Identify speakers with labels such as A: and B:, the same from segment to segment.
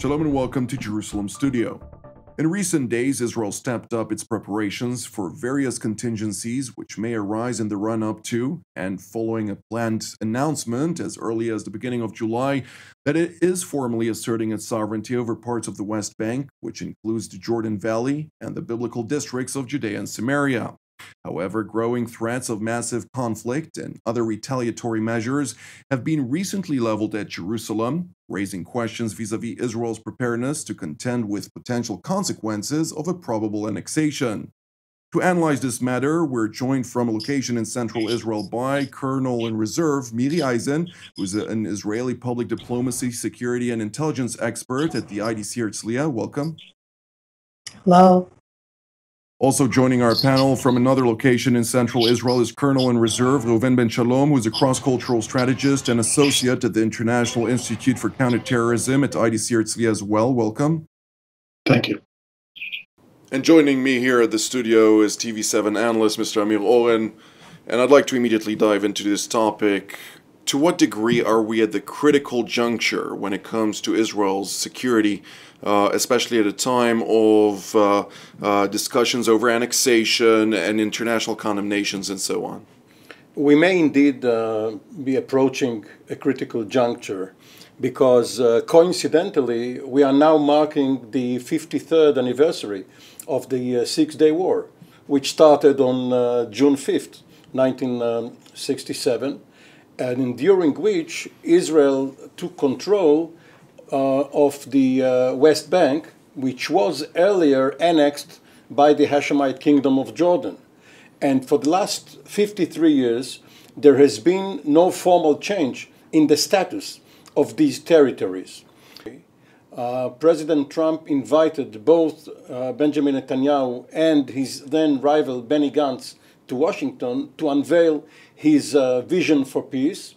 A: Shalom and welcome to Jerusalem Studio. In recent days, Israel stepped up its preparations for various contingencies which may arise in the run-up to and following a planned announcement as early as the beginning of July that it is formally asserting its sovereignty over parts of the West Bank, which includes the Jordan Valley and the biblical districts of Judea and Samaria. However, growing threats of massive conflict and other retaliatory measures have been recently leveled at Jerusalem, raising questions vis-à-vis Israel's preparedness to contend with potential consequences of a probable annexation. To analyze this matter, we're joined from a location in central Israel by Colonel in Reserve Miri Eisin, who's an Israeli public diplomacy, security, and intelligence expert at the IDC Herzliya. Welcome.
B: Hello.
A: Also joining our panel from another location in central Israel is Colonel in Reserve Reuven Ben-Shalom, who is a cross-cultural strategist and associate at the International Institute for Counter-Terrorism at IDC Herzliya as well. Welcome.
C: Thank you.
A: And joining me here at the studio is TV7 analyst Mr. Amir Oren, and I'd like to immediately dive into this topic. To what degree are we at the critical juncture when it comes to Israel's security, especially at a time of discussions over annexation and international condemnations and so on?
C: We may indeed be approaching a critical juncture because coincidentally we are now marking the 53rd anniversary of the Six-Day War, which started on June 5th, 1967. And during which Israel took control of the West Bank, which was earlier annexed by the Hashemite Kingdom of Jordan. And for the last 53 years, there has been no formal change in the status of these territories. President Trump invited both Benjamin Netanyahu and his then rival Benny Gantz to Washington to unveil his vision for peace,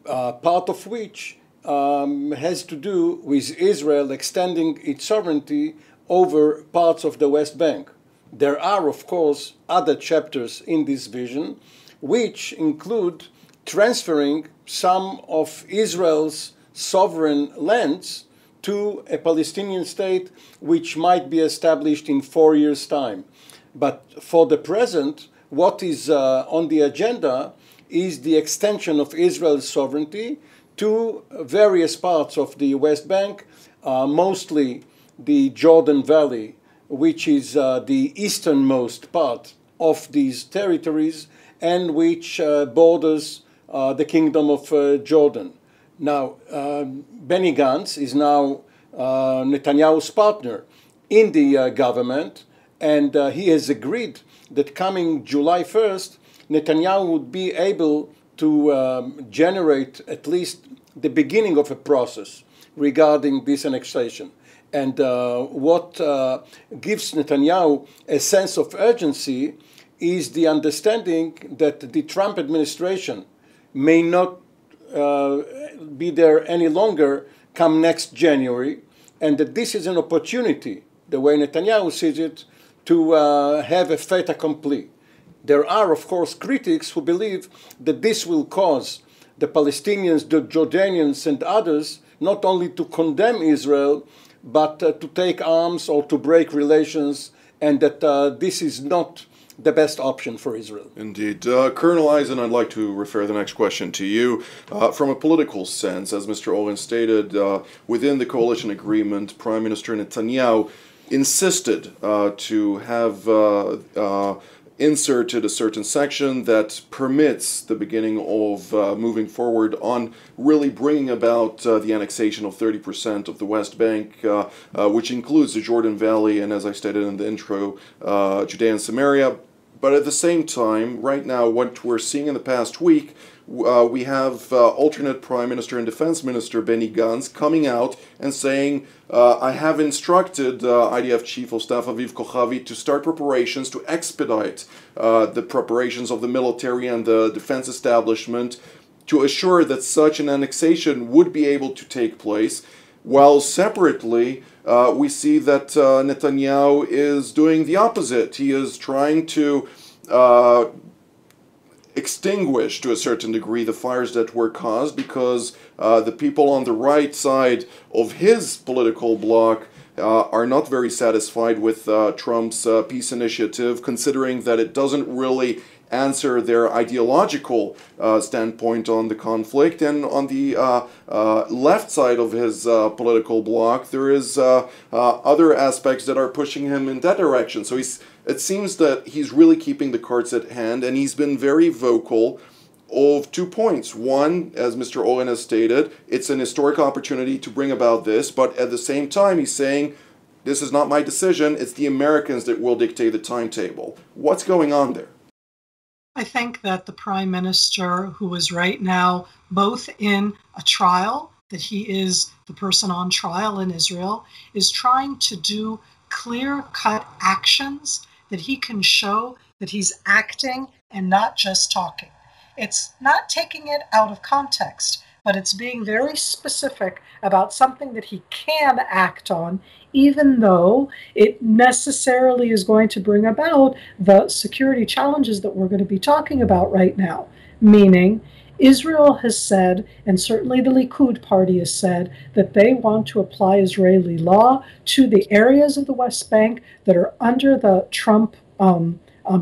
C: part of which has to do with Israel extending its sovereignty over parts of the West Bank. There are, of course, other chapters in this vision, which include transferring some of Israel's sovereign lands to a Palestinian state which might be established in 4 years' time. But for the present, what is on the agenda is the extension of Israel's sovereignty to various parts of the West Bank, mostly the Jordan Valley, which is the easternmost part of these territories and which borders the Kingdom of Jordan. Now, Benny Gantz is now Netanyahu's partner in the government, and he has agreed that coming July 1st, Netanyahu would be able to generate at least the beginning of a process regarding this annexation. And what gives Netanyahu a sense of urgency is the understanding that the Trump administration may not be there any longer come next January, and that this is an opportunity, the way Netanyahu sees it, to have a fait accompli. There are, of course, critics who believe that this will cause the Palestinians, the Jordanians, and others not only to condemn Israel, but to take arms or to break relations, and that this is not the best option for Israel.
A: Indeed. Colonel Eisin, I'd like to refer the next question to you. From a political sense, as Mr. Oren stated, within the coalition agreement, Prime Minister Netanyahu insisted to have inserted a certain section that permits the beginning of moving forward on really bringing about the annexation of 30% of the West Bank, which includes the Jordan Valley and, as I stated in the intro, Judea and Samaria. But at the same time, right now, what we're seeing in the past week, we have alternate Prime Minister and Defense Minister Benny Gantz coming out and saying, I have instructed IDF Chief of Staff Aviv Kochavi to start preparations to expedite the preparations of the military and the defense establishment to assure that such an annexation would be able to take place, while separately we see that Netanyahu is doing the opposite. He is trying to extinguish to a certain degree the fires that were caused, because the people on the right side of his political bloc are not very satisfied with Trump's peace initiative, considering that it doesn't really answer their ideological standpoint on the conflict. And on the left side of his political bloc, there is other aspects that are pushing him in that direction. So it seems that he's really keeping the cards at hand, and he's been very vocal of 2 points. One, as Mr. Oren has stated, it's an historic opportunity to bring about this, but at the same time he's saying, this is not my decision, it's the Americans that will dictate the timetable. What's going on there?
B: I think that the Prime Minister, who is right now both in a trial, that he is the person on trial in Israel, is trying to do clear-cut actions that he can show that he's acting and not just talking. It's not taking it out of context, but it's being very specific about something that he can act on, even though it necessarily is going to bring about the security challenges that we're going to be talking about right now. Meaning, Israel has said, and certainly the Likud party has said, that they want to apply Israeli law to the areas of the West Bank that are under the Trump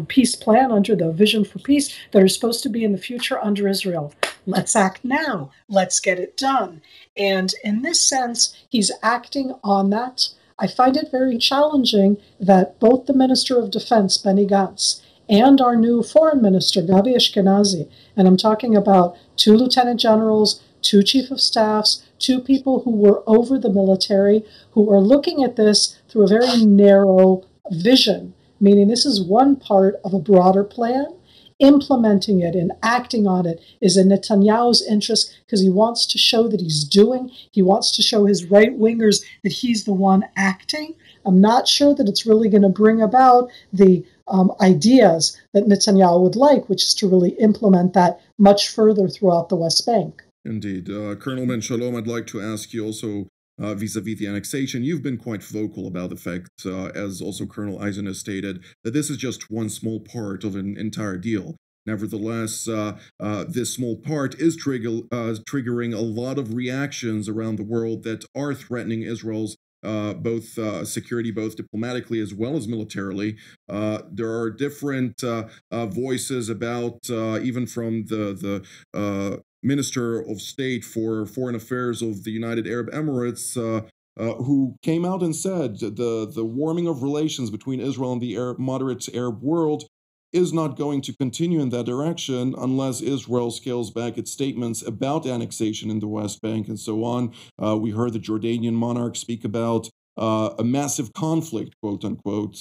B: peace plan, under the Vision for Peace, that are supposed to be in the future under Israel. Let's act now. Let's get it done. And in this sense, he's acting on that. I find it very challenging that both the Minister of Defense, Benny Gantz, and our new Foreign Minister, Gabi Ashkenazi, and I'm talking about 2 lieutenant generals, 2 chief of staffs, 2 people who were over the military, who are looking at this through a very narrow vision, meaning this is one part of a broader plan. Implementing it and acting on it is in Netanyahu's interest, because he wants to show that he's doing. He wants to show his right-wingers that he's the one acting. I'm not sure that it's really going to bring about the ideas that Netanyahu would like, which is to really implement that much further throughout the West Bank.
A: Indeed. Colonel Ben-Shalom, I'd like to ask you also, vis-a-vis the annexation, you've been quite vocal about the fact, as also Colonel Eisin has stated, that this is just one small part of an entire deal. Nevertheless, this small part is triggering a lot of reactions around the world that are threatening Israel's both security, both diplomatically as well as militarily. There are different voices about, even from the Minister of State for Foreign Affairs of the United Arab Emirates, who came out and said the warming of relations between Israel and the moderate Arab world is not going to continue in that direction unless Israel scales back its statements about annexation in the West Bank and so on. We heard the Jordanian monarch speak about a massive conflict, quote unquote,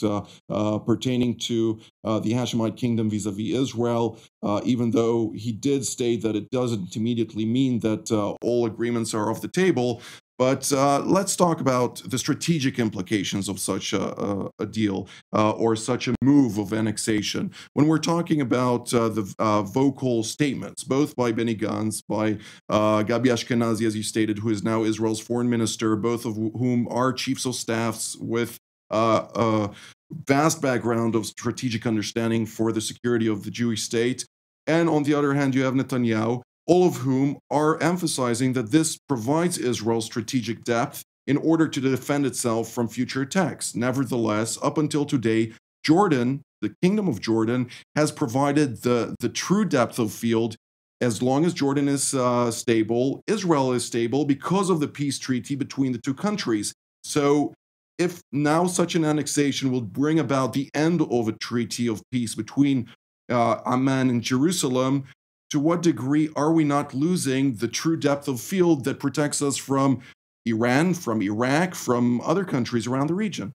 A: pertaining to the Hashemite kingdom vis-a-vis Israel, even though he did state that it doesn't immediately mean that all agreements are off the table. But let's talk about the strategic implications of such a deal or such a move of annexation. When we're talking about the vocal statements, both by Benny Gantz, by Gabi Ashkenazi, as you stated, who is now Israel's foreign minister, both of whom are chiefs of staffs with a vast background of strategic understanding for the security of the Jewish state. And on the other hand, you have Netanyahu, all of whom are emphasizing that this provides Israel strategic depth in order to defend itself from future attacks. Nevertheless, up until today, Jordan, the Kingdom of Jordan, has provided the true depth of field. As long as Jordan is stable, Israel is stable because of the peace treaty between the 2 countries. So if now such an annexation will bring about the end of a treaty of peace between Amman and Jerusalem, to what degree are we not losing the true depth of field that protects us from Iran, from Iraq, from other countries around the region?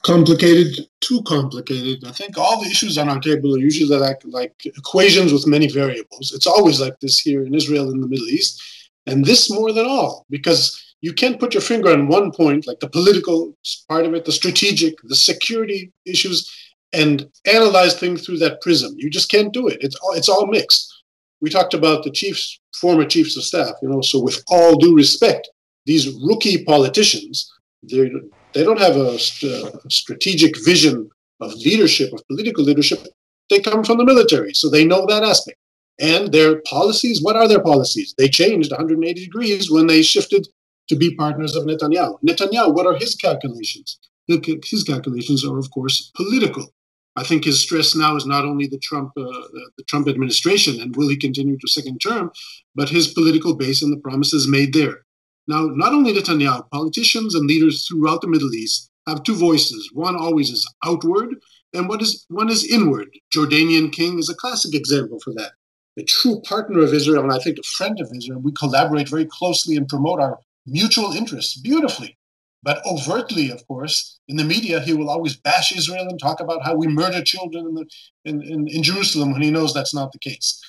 D: Complicated, too complicated. I think all the issues on our table are usually like equations with many variables. It's always like this here in Israel and the Middle East, and this more than all, because you can't put your finger on one point, like the political part of it, the strategic, the security issues, and analyze things through that prism. You just can't do it. It's all mixed. We talked about the former chiefs of staff, so with all due respect, these rookie politicians, they don't have a strategic vision of leadership, of political leadership. they come from the military, so they know that aspect. And their policies, what are their policies? They changed 180 degrees when they shifted to be partners of Netanyahu. Netanyahu, what are his calculations? His calculations are, of course, political. I think his stress now is not only the Trump administration and will he continue to second term, but his political base and the promises made there. Now, not only Netanyahu, politicians and leaders throughout the Middle East have two voices. One always is outward, and one is inward. Jordanian king is a classic example for that. A true partner of Israel, and I think a friend of Israel. We collaborate very closely and promote our mutual interests beautifully. But overtly, of course, in the media, he will always bash Israel and talk about how we murder children in Jerusalem when he knows that's not the case.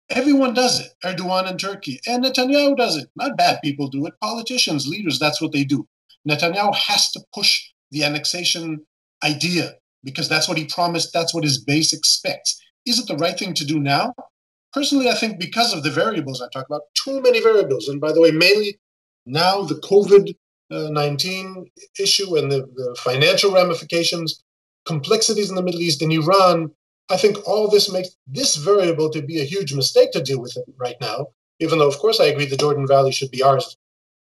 D: Everyone does it. Erdogan in Turkey. And Netanyahu does it. Not bad people do it. Politicians, leaders, that's what they do. Netanyahu has to push the annexation idea because that's what he promised. That's what his base expects. Is it the right thing to do now? Personally, I think because of the variables I talk about, too many variables. And by the way, mainly now the COVID-19 issue and the financial ramifications, complexities in the Middle East and Iran, I think all this makes this variable to be a huge mistake to deal with it right now, even though, of course, I agree the Jordan Valley should be ours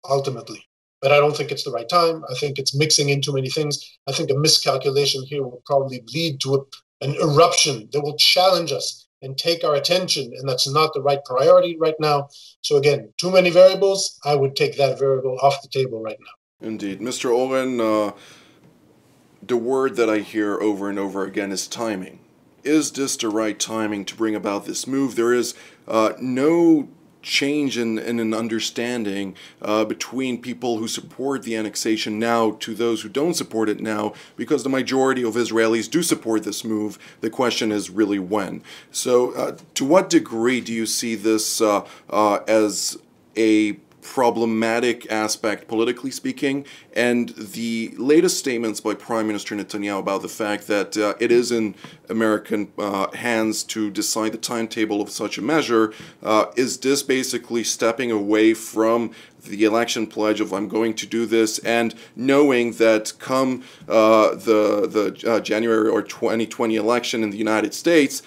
D: ultimately. But I don't think it's the right time. I think it's mixing in too many things. I think a miscalculation here will probably lead to an eruption that will challenge us and take our attention, and that's not the right priority right now. So again, too many variables. I would take that variable off the table right now.
A: Indeed. Mr. Oren, the word that I hear over and over again is timing. Is this the right timing to bring about this move? There is no change in an understanding between people who support the annexation now to those who don't support it now, because the majority of Israelis do support this move. The question is really when. So to what degree do you see this as a problematic aspect, politically speaking, and the latest statements by Prime Minister Netanyahu about the fact that it is in American hands to decide the timetable of such a measure? Is this basically stepping away from the election pledge of I'm going to do this, and knowing that come the January or 2020 election in the United States,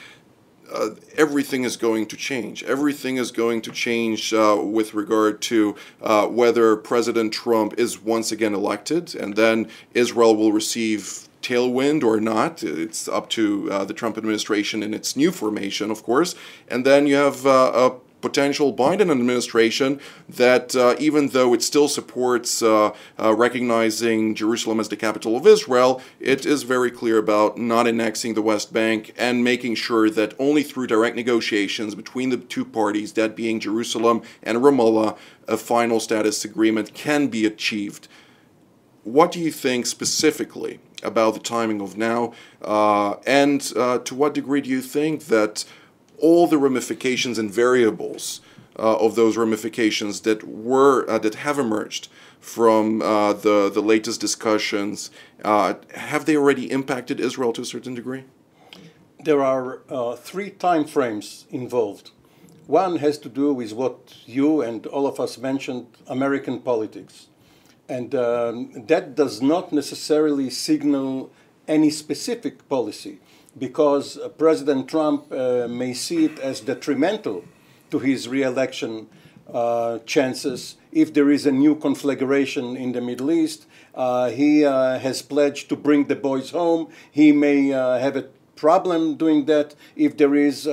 A: everything is going to change. Everything is going to change with regard to whether President Trump is once again elected, and then Israel will receive tailwind or not. It's up to the Trump administration in its new formation, of course. And then you have a potential Biden administration that, even though it still supports recognizing Jerusalem as the capital of Israel, it is very clear about not annexing the West Bank and making sure that only through direct negotiations between the two parties, that being Jerusalem and Ramallah, a final status agreement can be achieved. What do you think specifically about the timing of now, and to what degree do you think that all the ramifications and variables of those ramifications that have emerged from the latest discussions, have they already impacted Israel to a certain degree?
C: There are three time frames involved. One has to do with what you and all of us mentioned, American politics. And that does not necessarily signal any specific policy, because President Trump may see it as detrimental to his re-election chances if there is a new conflagration in the Middle East. He has pledged to bring the boys home. He may have a problem doing that if there is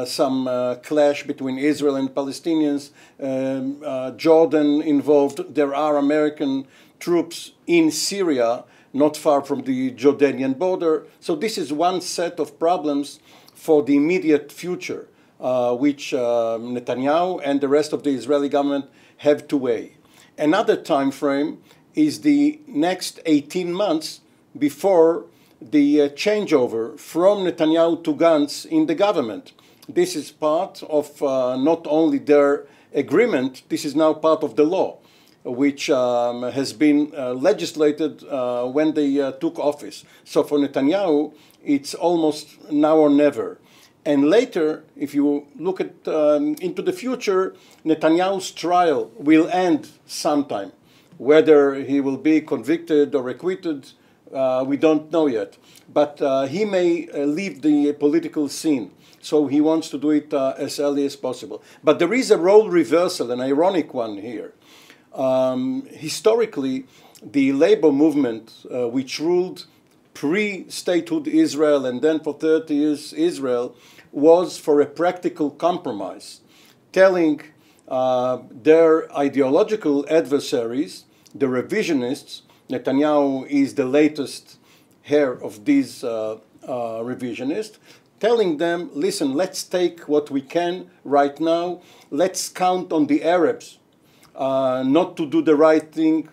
C: some clash between Israel and Palestinians. Jordan involved. There are American troops in Syria, not far from the Jordanian border. So this is one set of problems for the immediate future, which Netanyahu and the rest of the Israeli government have to weigh. Another time frame is the next 18 months before the changeover from Netanyahu to Gantz in the government. This is part of not only their agreement, this is now part of the law, which has been legislated when they took office. So for Netanyahu, it's almost now or never. And later, if you look at into the future, Netanyahu's trial will end sometime. Whether he will be convicted or acquitted, We don't know yet. But he may leave the political scene. So he wants to do it as early as possible. But there is a role reversal, an ironic one here. Historically, the labor movement, which ruled pre-statehood Israel and then for 30 years Israel, was for a practical compromise, telling their ideological adversaries, the revisionists, Netanyahu is the latest heir of these revisionists, telling them, listen, let's take what we can right now, let's count on the Arabs not to do the right thing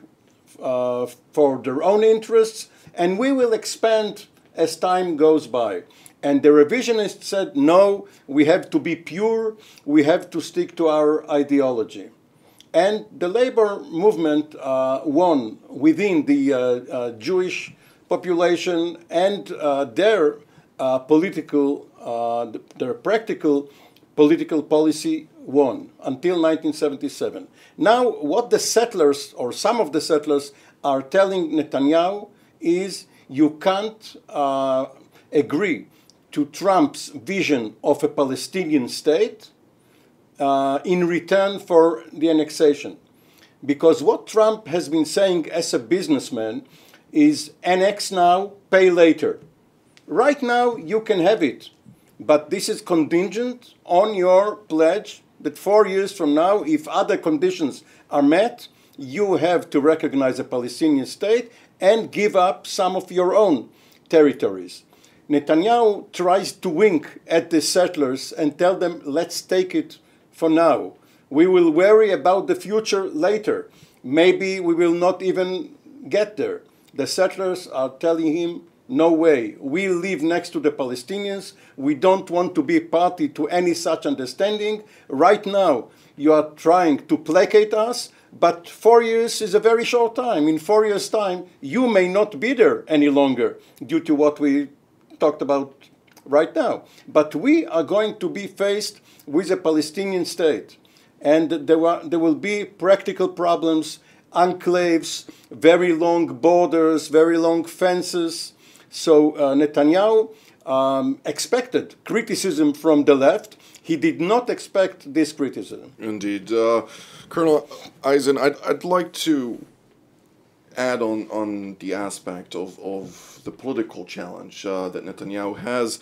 C: for their own interests, and we will expand as time goes by. And the revisionists said, no, we have to be pure, we have to stick to our ideology. And the labor movement won within the Jewish population, and their practical political policy won until 1977. Now, what the settlers, or some of the settlers, are telling Netanyahu is you can't agree to Trump's vision of a Palestinian state in return for the annexation. Because what Trump has been saying as a businessman is annex now, pay later. Right now, you can have it, but this is contingent on your pledge that 4 years from now, if other conditions are met, you have to recognize a Palestinian state and give up some of your own territories. Netanyahu tries to wink at the settlers and tell them, let's take it for now. We will worry about the future later. Maybe we will not even get there. The settlers are telling him, no way. We live next to the Palestinians. We don't want to be party to any such understanding. Right now, you are trying to placate us, but 4 years is a very short time. In 4 years' time, you may not be there any longer due to what we talked about right now. But we are going to be faced with a Palestinian state. And there will be practical problems, enclaves, very long borders, very long fences. So Netanyahu expected criticism from the left. He did not expect this criticism.
A: Indeed. Colonel Eisin, I'd like to add on the aspect of the political challenge that Netanyahu has.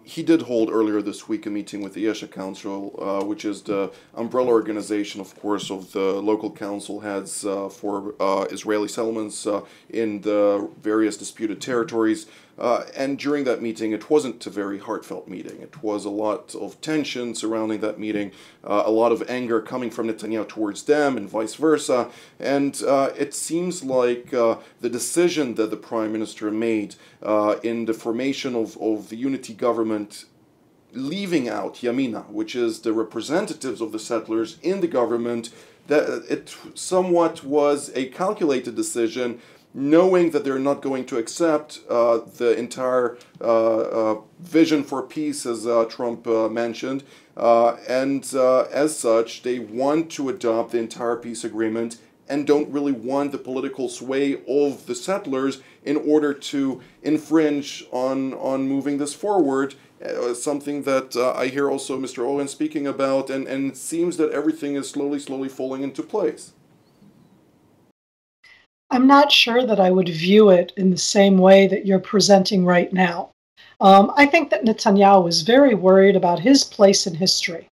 A: He did hold earlier this week a meeting with the Yesha Council, which is the umbrella organization, of course, of the local council heads for Israeli settlements in the various disputed territories. And during that meeting, it wasn't a very heartfelt meeting. It was a lot of tension surrounding that meeting, a lot of anger coming from Netanyahu towards them and vice versa. And it seems like the decision that the Prime Minister made in the formation of the unity government, leaving out Yamina, which is the representatives of the settlers in the government, that it somewhat was a calculated decision, knowing that they're not going to accept the entire vision for peace, as Trump mentioned, and as such, they want to adopt the entire peace agreement and don't really want the political sway of the settlers in order to infringe on moving this forward, something that I hear also Mr. Oren speaking about, and it seems that everything is slowly falling into place.
B: I'm not sure that I would view it in the same way that you're presenting right now. I think that Netanyahu was very worried about his place in history.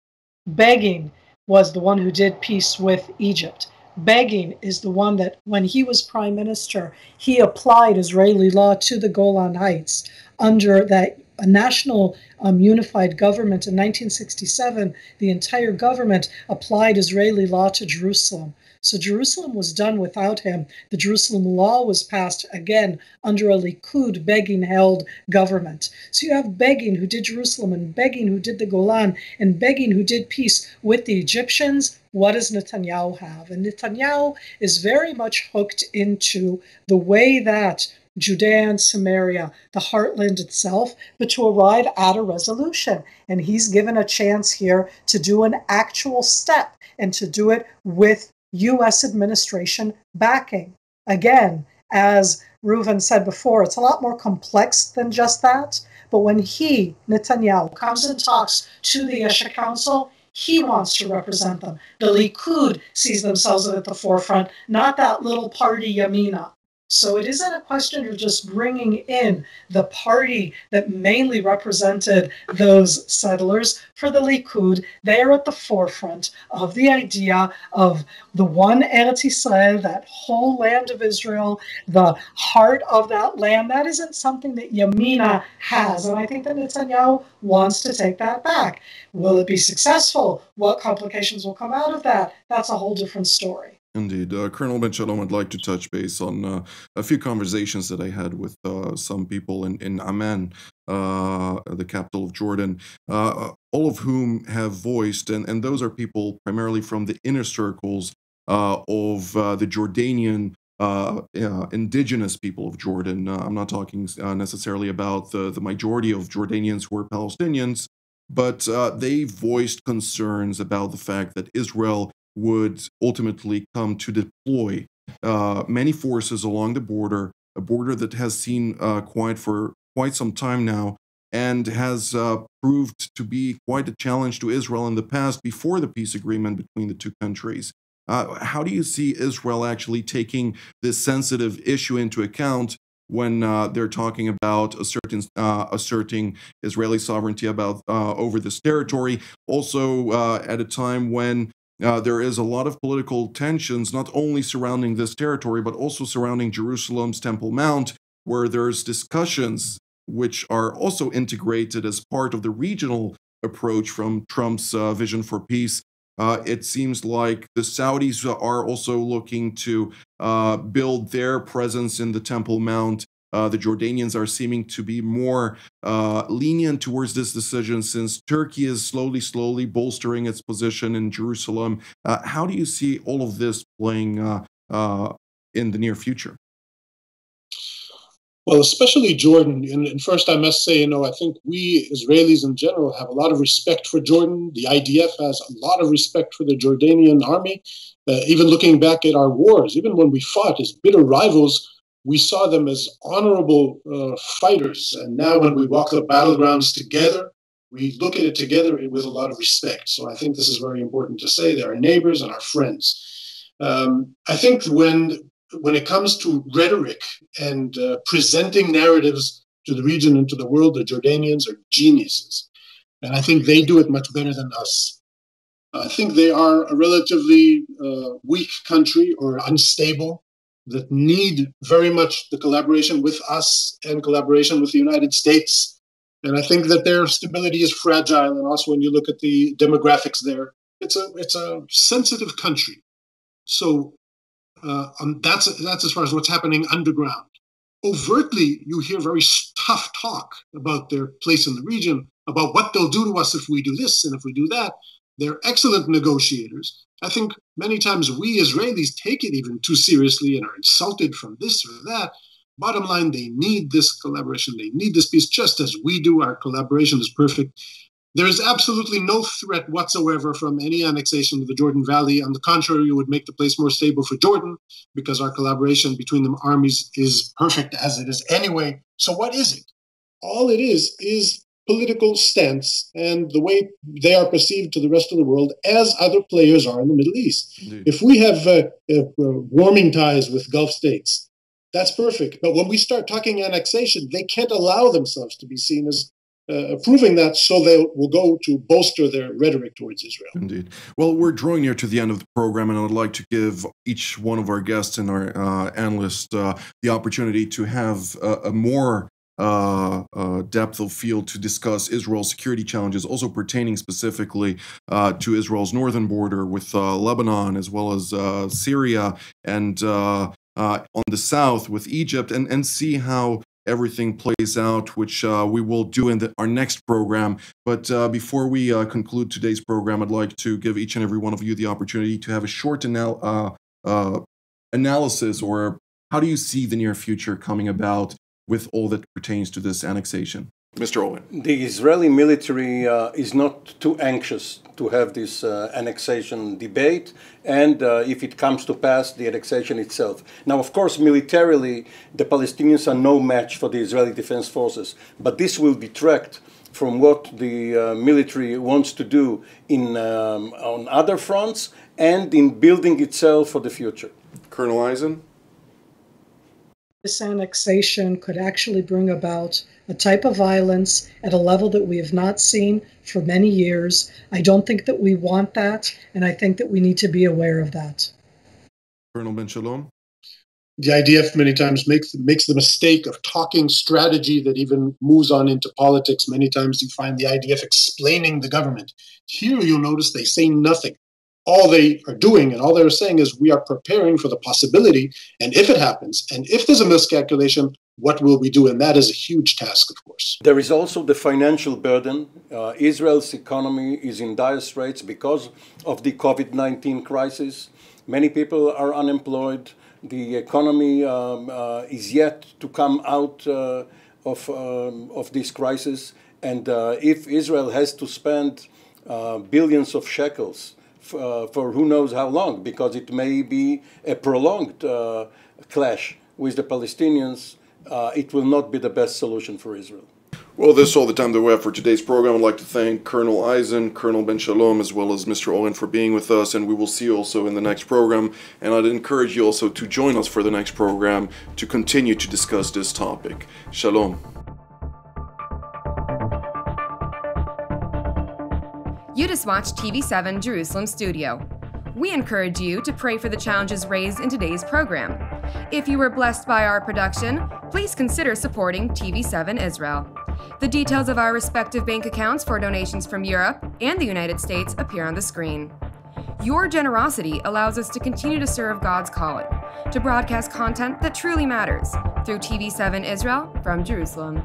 B: Begin was the one who did peace with Egypt. Begin is the one that, when he was prime minister, he applied Israeli law to the Golan Heights under that national unified government in 1967. The entire government applied Israeli law to Jerusalem. So Jerusalem was done without him. The Jerusalem law was passed, again, under a Likud Begin-held government. So you have Begin, who did Jerusalem, and Begin, who did the Golan, and Begin, who did peace with the Egyptians. What does Netanyahu have? And Netanyahu is very much hooked into the way that Judea and Samaria, the heartland itself, but to arrive at a resolution. And he's given a chance here to do an actual step and to do it with U.S. administration backing. Again, as Reuven said before, it's a lot more complex than just that. But when he, Netanyahu, comes and talks to the Yesha Council, he wants to represent them. The Likud sees themselves at the forefront, not that little party Yamina. So it isn't a question of just bringing in the party that mainly represented those settlers. For the Likud, they are at the forefront of the idea of the one Eretz Yisrael, that whole land of Israel, the heart of that land. That isn't something that Yamina has. And I think that Netanyahu wants to take that back. Will it be successful? What complications will come out of that? That's a whole different story.
A: Indeed. Colonel Ben-Shalom, I'd like to touch base on a few conversations that I had with some people in Amman, the capital of Jordan, all of whom have voiced, and those are people primarily from the inner circles of the Jordanian indigenous people of Jordan. I'm not talking necessarily about the majority of Jordanians who are Palestinians, but they voiced concerns about the fact that Israel would ultimately come to deploy many forces along the border, a border that has seen for quite some time now, and has proved to be quite a challenge to Israel in the past before the peace agreement between the two countries. How do you see Israel actually taking this sensitive issue into account when they're talking about asserting Israeli sovereignty over this territory, also at a time when there is a lot of political tensions, not only surrounding this territory, but also surrounding Jerusalem's Temple Mount, where there's discussions which are also integrated as part of the regional approach from Trump's vision for peace. It seems like the Saudis are also looking to build their presence in the Temple Mount. The Jordanians are seeming to be more lenient towards this decision, since Turkey is slowly bolstering its position in Jerusalem. How do you see all of this playing in the near future?
D: Well, especially Jordan. And first, I must say, I think we Israelis in general have a lot of respect for Jordan. The IDF has a lot of respect for the Jordanian army. Even looking back at our wars, even when we fought as bitter rivals, we saw them as honorable fighters. And now when we walk the battlegrounds together, we look at it together with a lot of respect. So I think this is very important to say. They're our neighbors and our friends. I think when it comes to rhetoric and presenting narratives to the region and to the world, the Jordanians are geniuses. And I think they do it much better than us. I think they are a relatively weak country, or unstable, that need very much the collaboration with us and collaboration with the United States. And I think that their stability is fragile. And also when you look at the demographics there, it's a sensitive country. So that's as far as what's happening underground. Overtly, you hear very tough talk about their place in the region, about what they'll do to us if we do this and if we do that. They're excellent negotiators. I think many times we Israelis take it even too seriously and are insulted from this or that. Bottom line, they need this collaboration. They need this peace just as we do. Our collaboration is perfect. There is absolutely no threat whatsoever from any annexation of the Jordan Valley. On the contrary, it would make the place more stable for Jordan because our collaboration between the armies is perfect as it is anyway. So what is it? All it is political stance and the way they are perceived to the rest of the world as other players are in the Middle East. Indeed. If we have warming ties with Gulf states, that's perfect. But when we start talking annexation, they can't allow themselves to be seen as approving that, so they will go to bolster their rhetoric towards Israel.
A: Indeed. Well, we're drawing near to the end of the program, and I would like to give each one of our guests and our analyst the opportunity to have a more depth of field to discuss Israel's security challenges, also pertaining specifically to Israel's northern border with Lebanon, as well as Syria, and on the south with Egypt, and see how everything plays out, which we will do in our next program. But before we conclude today's program, I'd like to give each and every one of you the opportunity to have a short analysis, or how do you see the near future coming about with all that pertains to this annexation? Mr. Owen.
C: The Israeli military is not too anxious to have this annexation debate, and if it comes to pass, the annexation itself. Now, of course, militarily, the Palestinians are no match for the Israeli Defense Forces, but this will detract from what the military wants to do on other fronts and in building itself for the future.
A: Colonel Eisin?
B: This annexation could actually bring about a type of violence at a level that we have not seen for many years. I don't think that we want that, and I think that we need to be aware of that.
A: Colonel Ben-Shalom?
D: The IDF many times makes the mistake of talking strategy that even moves on into politics. Many times you find the IDF explaining the government. Here you'll notice they say nothing. All they are doing and all they're saying is we are preparing for the possibility, and if it happens, and if there's a miscalculation, what will we do? And that is a huge task, of course.
C: There is also the financial burden. Israel's economy is in dire straits because of the COVID-19 crisis. Many people are unemployed. The economy is yet to come out of this crisis. And if Israel has to spend billions of shekels for who knows how long, because it may be a prolonged clash with the Palestinians, it will not be the best solution for Israel.
A: Well, this is all the time that we have for today's program. I'd like to thank Colonel Eisin, Colonel Ben-Shalom, as well as Mr. Oren for being with us, and we will see you also in the next program. And I'd encourage you also to join us for the next program to continue to discuss this topic. Shalom.
E: You just watched TV7 Jerusalem Studio. We encourage you to pray for the challenges raised in today's program. If you were blessed by our production, please consider supporting TV7 Israel. The details of our respective bank accounts for donations from Europe and the United States appear on the screen. Your generosity allows us to continue to serve God's calling, to broadcast content that truly matters through TV7 Israel from Jerusalem.